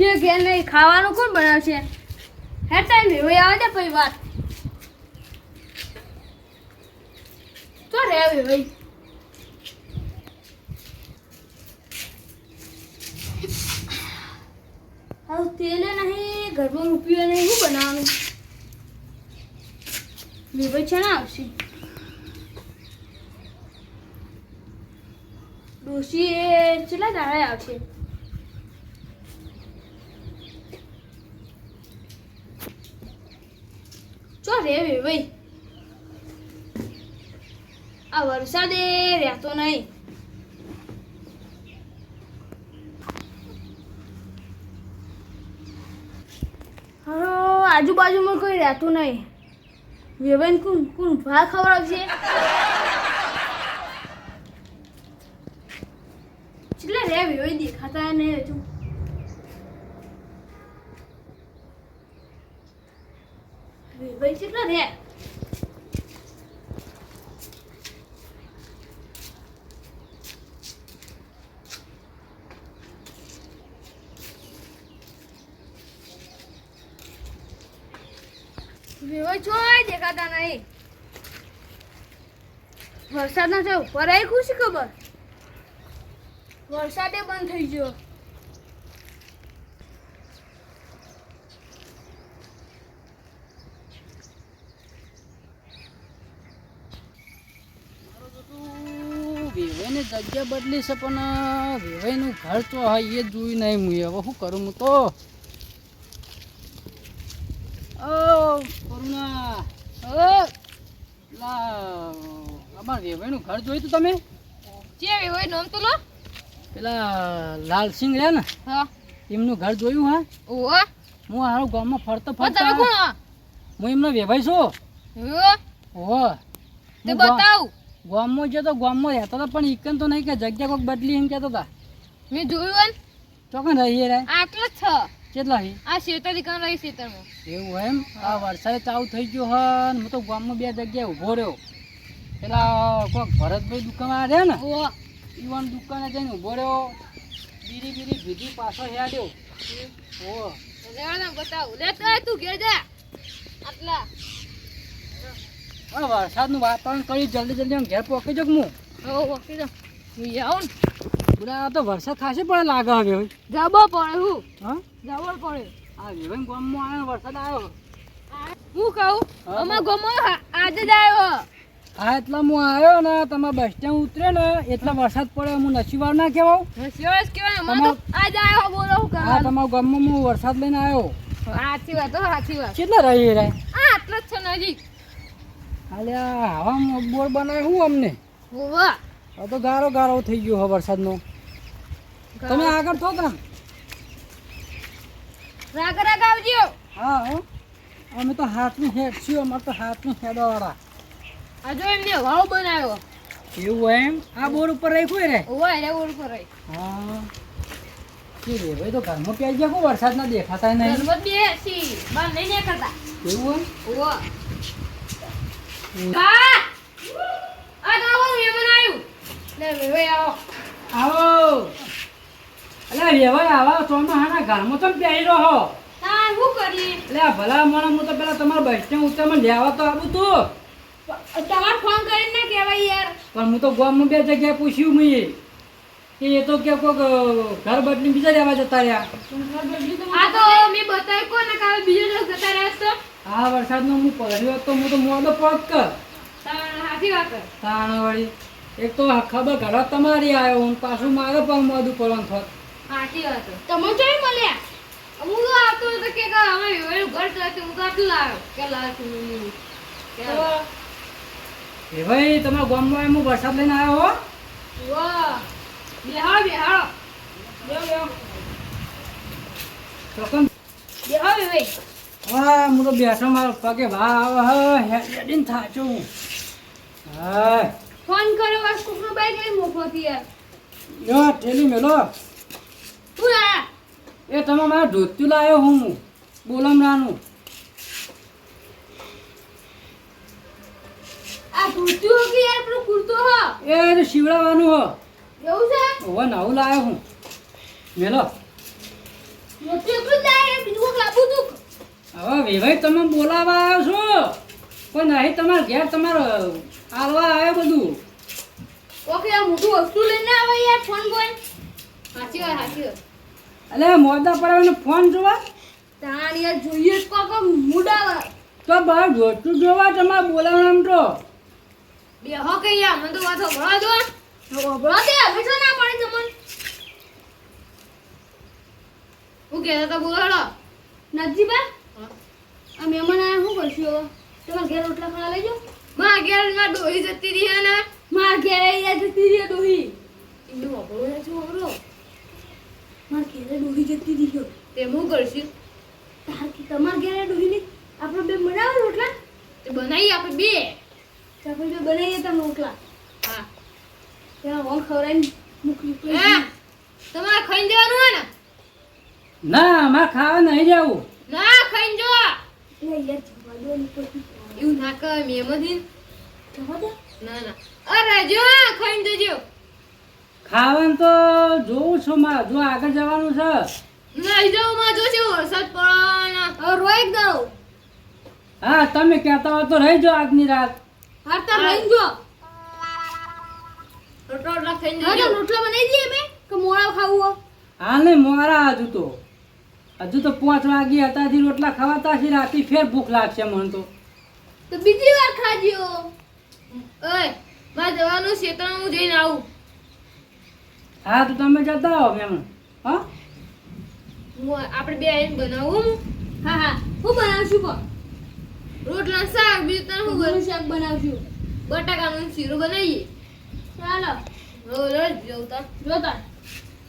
ડોશી ઘેર નહીં ખાવાનું કોણ બનાવશે હે ટાઈમ હવે આવે છે પછી વાત તો રે હવે ભાઈ હવે તેલે નહીં ઘરમાં રૂપિયો નહીં શું બનાવવાનું વિભાઈ છે ને આવશે ડોશી એ કેટલા દાડા આવશે ચો રે ભાઈ આ વરસાદે રહેતો નહીં હા આજુબાજુમાં કોઈ રહેતું નહીં વેવાઈને કોણ કોણ ભા ખવડાવશે કેટલા રે વેવાઈ દેખાતા નહીં હજુ વેવાઈ કેટલા રે વેવાઈ જોઈ દેખાતા નહીં વરસાદના છે ઉપર આવી ખુશી ખબર વરસાદે બંધ થઈ ગયો વેવાઈને જગ્યા બદલી છે પણ વેવાઈનું ઘર તો હા એ જોયું નહીં હું હવે શું કરું હું તો ઓ કરુણા અમારા વેવાઈનું ઘર જોયું તું તમે જે વેવાઈ નામ તો લો પેલા લાલસિંહ રહ્યા ને હા એમનું ઘર જોયું હા ઓહો હું હારો ગામમાં ફરતો તમે ફરતો કોણ હું એમનો વેવાઈ છું ઓહો તે બતાવ ગામમાં જો તો ગામમાં રહેતો હતો પણ ઈકન તો નહીં કે જગ્યા કોઈક બદલી એમ કહેતો હતા મેં જોયું ચોકન રહીએ રે આટલો જ છે કેટલા હી આ શેતર દુકાન રહી શેતરમાં એવું એમ આ વરસાદે ચાલુ થઈ ગયો હે ને હું તો ગામમાં બે જગ્યાએ ઊભો રહ્યો પેલા કોઈક ભરતભાઈ દુકાન રહ્યા ને ઓહો ઈવન દુકાને જઈને ઊભો રહ્યો બીરી ભીધી પાછો હેડ્યો ઓહો લેવાના બતાવ લે તો તું ઘેર જા આટલા હા વરસાદનું વાતાવરણ કર્યું જલ્દી આમ ઘેર પહોંચી જાઉં હું ઓકે તો હું આવું ને બધા આ તો વરસાદ ખાસી પડે લાગે હવે જાબો પડે હું હા જાબો પડે આ વેવાઈ ગામમાં આવ્યો વરસાદ આવ્યો હું કહું અમાર ગમો આજે જ આવ્યો હા એટલે હું આવ્યો ને તમે બસ સ્ટેન્ડ ઉતર્યો ને એટલે વરસાદ પડ્યો હું નસીબવાર ના કહેવાઉં સિવાય કેવાય અમાર તો આજ આવ્યો બોલો હું હા કરવા તમારા ગામમાં હું વરસાદ લઈને આવ્યો સાચી વાત હો સાચી વાત કેટલા રહી રે આટલો જ છે નજીક હાલે હવા બોર બનાવે હું અમને હોવા હવે તો ગારો થઈ ગયો હે વરસાદનો તમે આગળ થો કે રાગ આવજો હા હો અમે તો હાથની હેડ છીએ અમારે તો હાથની હેડવાળા આ જો એમને વાવ બનાવ્યો એવું એમ આ બોર ઉપર રાખ્યું રે હોવા રે બોલ પર હા કે રે ભાઈ તો ઘરમાં પ્યાઈ ગયા કો વરસાદ ના દેખાતા નહીં ગણપત બેસી બાર નહીં નીકળતા એવું હોવા કા આ ગાવો મે બનાવ્યું લે વે આવો આવો અલા રેવાય આવા ચોમાહાના ઘરમાં તો પ્યાઈ રહો તા હું કરી એટલે ભલા મને હું તો પેલા તમારા બસ સ્ટેન્ડ ઉતરમાં લેવા તો આવું તું તમાર ફોન કરીને ના કહેવાય યાર પણ હું તો ગામમાં બે જગ્યાએ પૂછ્યું મેં એ તો કે કોઈક ઘર બદલી બીજા લેવા જતા રહ્યા આ તો મે બતાવ્યું કોને કાલે બીજો લોક જતા રહ્યા તો આ વરસાદનો હું પડ્યો તો હું તો મોડો પગ કર સાચી વાત તાણ વળી એક તો ખબર ઘર તમારી આવ્યો હું પાછું મારે પગ મોડું પડવાનું થોત સાચી વાત તમે જોઈ મળ્યા હું તો આવતો હતો કે અમે વેવેનું ઘર ચાલતું હું તો આટલું લાવ્યો કે લાવ્યો એ ભાઈ તમારા ગામમાં હું વરસાદ લઈને આવ્યો હો વાહ બિહાર બિહાર બેહો ચોકન બેહો વે હા હું તો બેઠો મારો પગે ભા આવે હેડીને થાચું હા ફોન કર્યો બસ કોકનો બાઈક લઈ મોકલતી યાર યો ઠેલી મેલો તું આ એ તમે મારા ધોત્યું લાવ્યો હું બોલમરાનું આ કુર્તું હો કે યાર પેલું કુર્તો હો એ શિવડાવવાનું હો એવું છે હવે નવું લાવ્યો હું મેલો મોટી વેવાઈ તમે બોલાવા આવ્યો છો પણ નહીં તમારા ઘેર તમારો આલવા આવ્યો બધું. ઓકે આ મોટું વસ્તુ લઈને આવે યાર ફોન બોય સાચી વાત. અલે મોદા પડાવીને ફોન જોવા તાણ યાર જોઈએ જ કોક મુડાવા તો બહાર જોતું જોવા તમારે બોલાવવા એમ તો બે હો કે યાર મને તો વાતો ભરા દો ભરા દે હવે તો ના પડે તમને હું કહેતા હતા બોલાડો નથી બા આ મહેમાન આયા શું કરશું હવે તમારા ઘેર રોટલા ખાવા લેજો મારા ઘેર માં ડોહી જતી રહી હે ને મારા ઘેર યાર જતી રહી ડોહી એમને વાપરો ને શું વાપરો મારા ઘેર ડોહી જતી રહી તે હું કરશું તાર કે તમારા ઘેર ડોહી ને આપણે બે બનાવો રોટલા તે બનાવી આપણે બે આપણે બે બનાવીએ તમે રોટલા હા ત્યાં વોન ખવરાઈને મૂકી તમારે ખાઈ દેવાનું હે ને ના મારે ખાવા નહીં જવું ના ખાઈ જો લે યાર જવા દો ને પછી એવું ના કર મેમદીન જવા દે ના ના અરે જો ખાઈ દેજો ખાવાનું તો જોઉં છું મારે જો આગળ જવાનું છે નહીં જાઉં માં જો છે વરસાદ પડવાના હવે રોઈ દઉં હા તમે કહેતા હો તો રહી જાઓ આજની રાત હા તો રહી જો રોટલા ખાઈ દેજો રોટલા બનાવી દઈએ મે કે મોળા ખાવું હા નહીં મોરા હજુ તો 5 વાગે હતાથી રોટલા ખવાતા છે રાતે ફેર ભૂખ લાગશે મને તો બીજી વાર ખાજો ઓય માં જવાનું શેતાનું હું જઈને આવું હા તો તમે જતા આવો મેમણ હા હું આપણે બે આવીને બનાવું હા હા હું બનાવશું પણ રોટલા શાક બીજું તને હું ગરું શાક બનાવશું બટાકાનું શીરો બનાવીએ ચાલો રોજ જોતા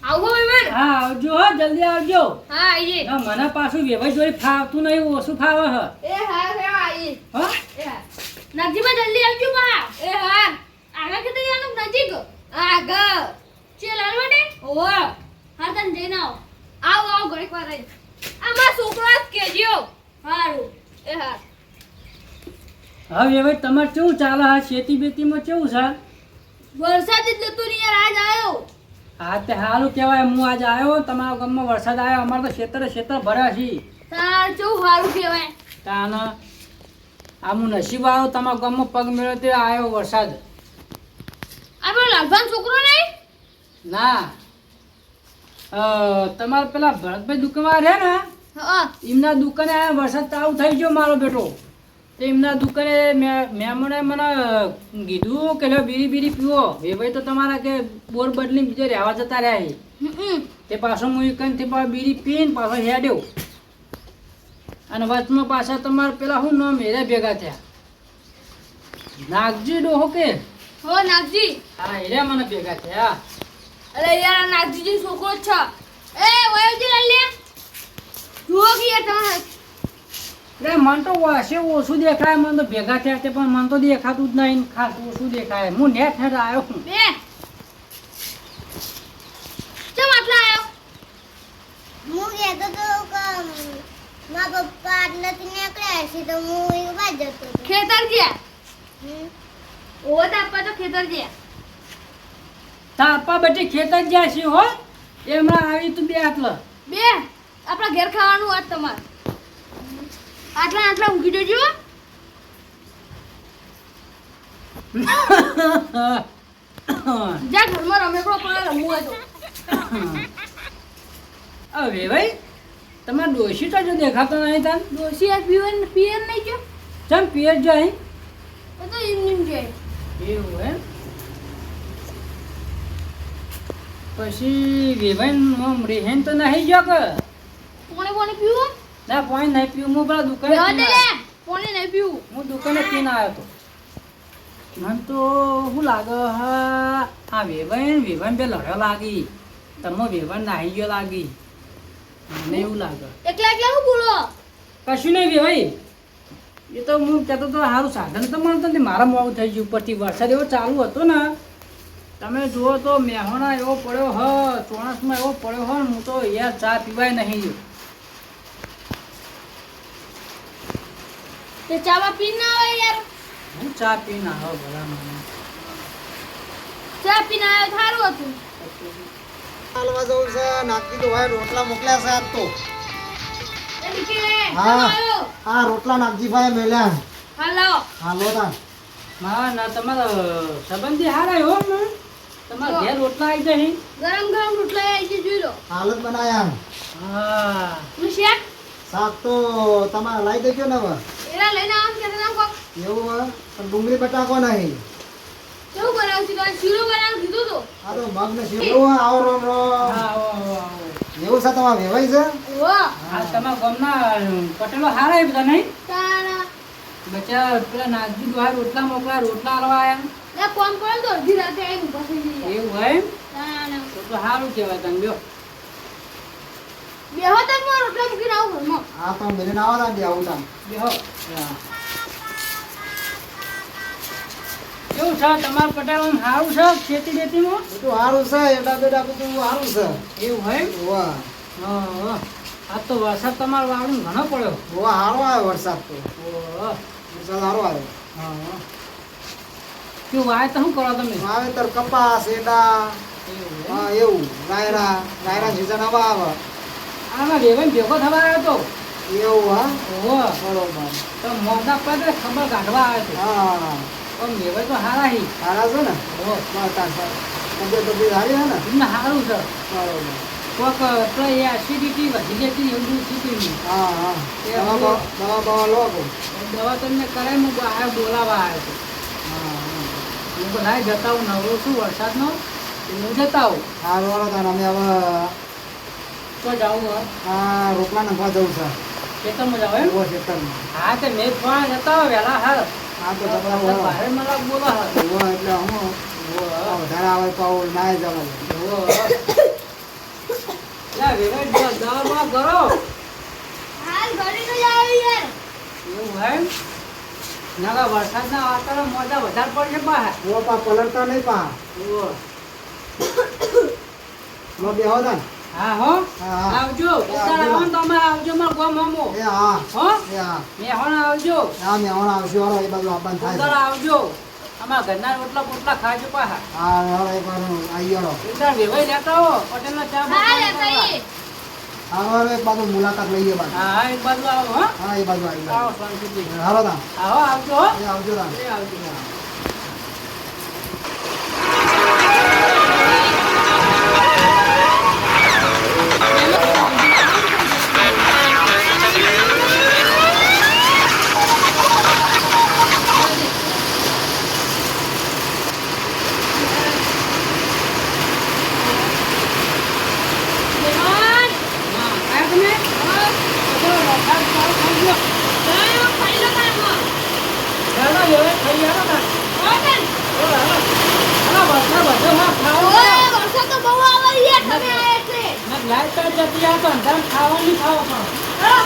આવો મેમણ હા આવજો હો જલ્દી આવજો હા આવીએ ના મને પાછું વેવાઈ જોઈ ફાવતું નહીં ઓછું ફાવે હ એ હા આવીએ હા એ હા નજીકમાં જલ્દી આવજો બા એ હા આગળ કે તૈયાર નજીક આગળ ચલ આલવાડે ઓ હા તને જઈને આવો ઘડીક વાર રહી આ મારા છોકરા જ કેજો હારું એ હા હા વેવાઈ તમારે કેવું ચાલે હા ખેતી બેતીમાં કેવું છે વરસાદ જ જતો નહીં યાર આજ આવ્યો હા તે સારું કહેવાય હું આજે આવ્યો તમારા ગામમાં વરસાદ આવ્યો અમારે તો ખેતર ભર્યા છે તાર કેવું સારું કહેવાય તાન આમું નસીબ આવ્યો તમારા ગામમાં પગ મેળ્યો તે આવ્યો વરસાદ આપણો લાલભાન છોકરો નહીં ના તમારે પેલા ભરતભાઈ દુકાનમાં રહ્યા ને હા એમના દુકાને વરસાદ ચાલુ થઈ ગયો મારો બેટો તો એમના દુકાને મહેમાને મને કીધું કે લો બીડી પીવો એ ભાઈ તો તમારા કે બોર બદલી બીજે રહેવા જતા રહ્યા છે તે પાછો હું એકનથી બીડી પીને પાછો હેડ્યો અને વચમાં પાછા તમારે પેલા શું નામ હેરા ભેગા થયા નાગજી ડોહો કે હો નાગજી હા હેરા મને ભેગા થયા અરે યાર નાગજી છોકરો જ છે એ વયોજી લાલ્યા જુઓ કે યાર તમારે એટલે મને તો વાસે ઓછું દેખાય મને તો ભેગા થયા છે પણ મને તો દેખાતું જ નહીં ખાસ ઓછું દેખાય હું નેટ હેઠ આવ્યો છું બે ચમ આટલા આવ્યો હું કહેતો તો કે મારા પપ્પા આટલાથી નીકળ્યા છે તો હું એક બાજ જતો હતો. ખેતર ગયા હમ. ઓત આપવા તો ખેતર ગયા તાપા બેટી ખેતર જ્યાં છે હો એ હમણાં આવી તું બે આટલા બે આપણા ઘેર ખાવાનું વાત તમારે આટલા ઊંઘી જજો જા ઘરમાં રમેકડો પણ રમવું હોય તો હવે ભાઈ તમારે ડોશી તો જો દેખાતો નહીં તાન ડોસી આ પીએન નહીં જો ચમ પિયર જો અહીં એ તો ઇન્ડિયન જાય એવું એમ પછી વેવાઈ રેહેન તો નહીં જો કે પોણે પીવું ના પોઈન્ટ નહીં પીવું હું પેલા દુકાને લેવા દે પીને લે આવ્યો. પોણે નહીં પીવું હું દુકાને પીને આવ્યો તો મને તો શું લાગે હા આ વેવાઈ બે લડ્યો લાગી તમે વેવાઈ નાહી ગયો લાગી મને એવું લાગે એકલા હું બોલો કશું નહીં વેવાઈ એ તો હું કહેતો તો સારું સાધન તો મળતો નથી મારા મોડું થઈ ગયું ઉપરથી વરસાદ એવો ચાલુ હતો ને તમે જુઓ તો મેહોણા એવો પડ્યો હ ચોણસમાં એવો પડ્યો હ હું તો યાર ચા પીવાય નહીં ગયો તે ચાવા પી ના આવે યાર હું ચા પીને આવો ભલા મને ચા પીને આવ્યો સારું હતું હાલવા જવું છે નાખી તો ભાઈ રોટલા મોકલ્યા છે આજ તો એ નીકળે હા. આવ્યો આ રોટલા નાગજીભાઈ મેલ્યા હાલો હાલો તા ના તમારા સંબંધી હારા હો ને તમારા ઘેર રોટલા આવી જાય ગરમ ગરમ રોટલા આવી છે જોઈ લો હાલ જ બનાયા હા હું શેક શાક તો તમારે લાવી દેજો ને હવે એરા લઈને આવો કે તને કોક એવું હોય પણ ડુંગળી બટાકો નહીં કેવું બનાવું છે તો શીરો બનાવી દીધું તો આ તો મગ ને શીરો એવું હોય, આવો રોમ રોમ આવો એવું છે તમારે વેવાય છે વાહ આ તમારા ગામના પટેલો હારા બધા નહીં તારા બચ્ચા પેલા નાગજી બહાર રોટલા મોકલા રોટલા આલવા આયા લે કોમ કરો તો અડધી રાતે આવીને ઊભા થઈ જઈએ એવું હોય તારા તો સારું કહેવાય તમે લ્યો બેહો તક માં રોટલા મૂકીને આવું ઘરમાં આ તો મેરે ના આવા દે આવું તામ બેહો કેવું છે તમારા પટેલ સારું છે ખેતી બેતીમાં બધું સારું છે એડા બેડા બધું સારું છે એવું હોય વાહ હા આ તો વરસાદ તમારો વાળું ઘણો પડ્યો વાહ સારો આવ્યો વરસાદ તો ઓહો. વરસાદ સારો આવ્યો હા કેવું વાય તો શું કરો તમે વાવેતર કપાસ એડા એવું હોય. હા એવું રાયરા સીઝન હવે આવે આમાં વેવાઈ ભેગો થવા આવ્યો તો એવું હા ઓહો બરોબર તો મોઢા પર ખબર કાઢવા આવે છે હા પણ વેવાઈ તો હારા હી સારા છે ને ઓહો તબિયત તબિયત સારી છે ને એમને સારું છે બરોબર કોક તો એ એસિડિટી વધી જતી એવું બધું થયું નહીં. હા હા એ દવા બવા લો કો દવા તમને કરે હું આ બોલાવા આવ્યો હતો હા હું બધા જતા હું નવરો છું વરસાદનો હું જતા હું હા વાળો તાર અમે હવે તો જાઉં હવે આ રોટલા નાખવા જવું છે ખેતરમાં જાવ એમ એવો ખેતરમાં હા તે મેં ફોન જતા હોય વહેલા હાર હા તો જબરા વાળો ભારે મને બોલો હાર એવો એટલે હું આ વધારે આવે તો આવું ના જવા દવા બવા કરો હાલ ઘરે તો જાવ યાર એવું હોય ના વરસાદના વાતાવરણ મોજા વધારે પડશે બહાર ઓ પા પલળતા નહીં પા નો બેહો તા હા હો હા, હા. આવજો ઉતાર આવો ને તમે આવજો માર ગો મોમો એ હા હો એ હા મેં હોણ આવજો હા મેં હમણાં આવશું વાળો એ બાજુ આપવાનું થાય ઉતાર છે. આવજો અમારા ઘરના રોટલા પોટલા ખાજો પાહા હા વાળો એક વાર આવી ગયો ઉતાર વેવાઈ લેતા હો પટેલનો ચા બા હા પાણી લેતા કરવા. ઈ હા વાળો એક બાજુ મુલાકાત લઈએ બાજુ હા એક બાજુ આવો હો હા એ બાજુ આવી આવો ગયો શાંતિથી હાલો તા આવો આવજો હો એ આવજો તા એ આવજો બેહન હા આ તમે તો વરસાદ ચાલુ થઈ ગયો ચાલો ખાઈ લો કારમાં ચાલો વેવાઈ થઈ ગયા તા ઓગન હાલો વરસાદ બધો હા ખાવો ઓય વરસાદ તો બહુ આવે યાર તમે આયા છે લાઈટ તો જતી આ તો અંધારામાં ખાવાની ખાવા પણ હા